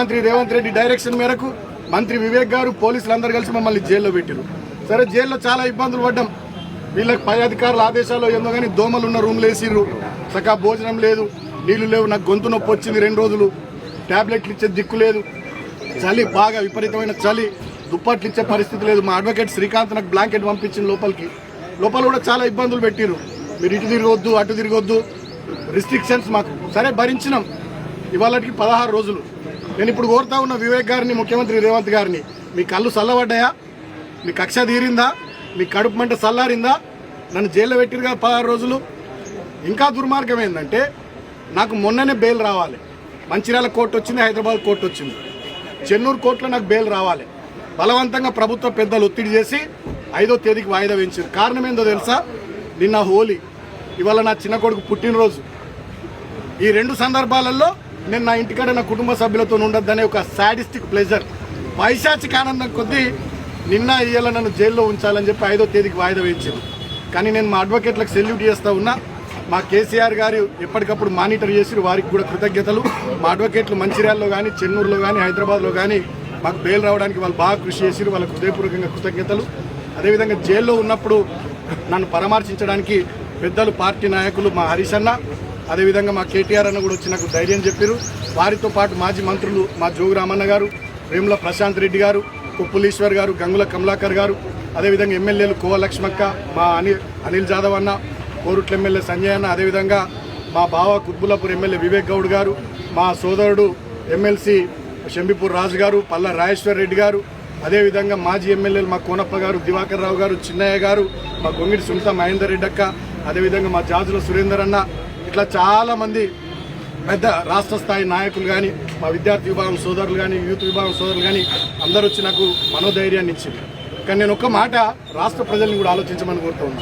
ముఖ్యమంత్రి రేవంత్ రెడ్డి డైరెక్షన్ మేరకు మంత్రి వివేక్ గారు పోలీసులు అందరూ కలిసి మమ్మల్ని జైల్లో పెట్టారు. సరే, జైల్లో చాలా ఇబ్బందులు పడ్డాం. వీళ్ళకి పై అధికారుల ఆదేశాలు ఏందో కానీ దోమలు ఉన్న రూమ్లు వేసిర్రు, సకా భోజనం లేదు, నీళ్లు లేవు, నాకు గొంతు నొప్పి వచ్చింది 2 రోజులు, ట్యాబ్లెట్లు ఇచ్చే దిక్కు లేదు, చలి బాగా విపరీతమైన చలి, దుప్పట్లు ఇచ్చే పరిస్థితి లేదు. మా అడ్వకేట్ శ్రీకాంత్ నాకు బ్లాంకెట్ పంపించింది లోపల కూడా చాలా ఇబ్బందులు పెట్టిర్రు. మీరు ఇటు తిరగొద్దు అటు తిరగొద్దు రిస్ట్రిక్షన్స్ మాకు. సరే, భరించినాం. ఇవాళకి 16 రోజులు. నేను ఇప్పుడు కోరుతా ఉన్న వివేక్ గారిని, ముఖ్యమంత్రి రేవంత్ గారిని, మీ కళ్ళు చల్లబడ్డాయా? మీ కక్ష తీరిందా? మీ కడుపు మంట చల్లారిందా? నన్ను జైల్లో పెట్టిరుగా 16 రోజులు. ఇంకా దుర్మార్గం ఏంటంటే నాకు మొన్ననే బెయిల్ రావాలి. మంచిర్యాల కోర్టు వచ్చింది, హైదరాబాద్ కోర్టు వచ్చింది, చెన్నూరు కోర్టులో నాకు బెయిల్ రావాలి. బలవంతంగా ప్రభుత్వ పెద్దలు ఒత్తిడి చేసి 5వ తేదీకి వాయిదా వేయించారు. కారణం ఏందో తెలుసా? నిన్న హోలీ, ఇవాళ నా చిన్న కొడుకు పుట్టినరోజు. ఈ 2 సందర్భాలలో నేను నా ఇంటికాడ నా కుటుంబ సభ్యులతో ఉండొద్దనే ఒక సాడిస్టిక్ ప్లెజర్, పైశాచిక ఆనందం కొద్దీ నిన్న ఇవాళ నన్ను జైల్లో ఉంచాలని చెప్పి 5వ తేదీకి వాయిదా వేయించారు. కానీ నేను మా అడ్వకేట్లకు సెల్యూట్ చేస్తూ ఉన్నా. మా కేసీఆర్ గారు ఎప్పటికప్పుడు మానిటర్ చేసి వారికి కూడా కృతజ్ఞతలు. మా అడ్వకేట్లు మంచిర్యాలలో కానీ, చెన్నూరులో కానీ, హైదరాబాద్లో కానీ మాకు బెయిల్ రావడానికి వాళ్ళు బాగా కృషి చేసి వాళ్ళకు హృదయపూర్వకంగా కృతజ్ఞతలు. అదేవిధంగా జైల్లో ఉన్నప్పుడు నన్ను పరామర్శించడానికి పెద్దలు, పార్టీ నాయకులు, మా హరీష్ అన్న, అదేవిధంగా మా కేటీఆర్ అన్న కూడా వచ్చి నాకు ధైర్యం చెప్పారు. వారితో పాటు మాజీ మంత్రులు మా జోగు రామన్న గారు, వేముల ప్రశాంత్ రెడ్డి గారు, కొప్పులీశ్వర్ గారు, గంగుల కమలాకర్ గారు, అదేవిధంగా ఎమ్మెల్యేలు కోవ లక్ష్మక్క, మా అనిల్ జాదవ్ అన్న, కోరుట్ల ఎమ్మెల్యే సంజయ్ అన్న, అదేవిధంగా మా బావ కుత్బుల్లాపూర్ ఎమ్మెల్యే వివేక్ గౌడ్ గారు, మా సోదరుడు ఎమ్మెల్సీ షంబిపూర్ రాజు గారు, పల్ల రాజేశ్వర్ రెడ్డి గారు, అదేవిధంగా మాజీ ఎమ్మెల్యేలు మా కోనప్ప గారు, దివాకర్ రావు గారు, చిన్నయ్య గారు, మా గొంగిడి సునీత మహేందర్ రెడ్డి అక్క, అదేవిధంగా మా జాజుల సురేందర్ అన్న, ఇట్లా చాలామంది పెద్ద రాష్ట్ర స్థాయి నాయకులు కానీ, మా విద్యార్థి విభాగం సోదరులు కానీ, యూత్ విభాగం సోదరులు కానీ అందరూ వచ్చి నాకు మనోధైర్యాన్ని ఇచ్చింది. కానీ నేను ఒక్క మాట రాష్ట్ర ప్రజల్ని కూడా ఆలోచించమని కోరుతూ ఉన్నాను.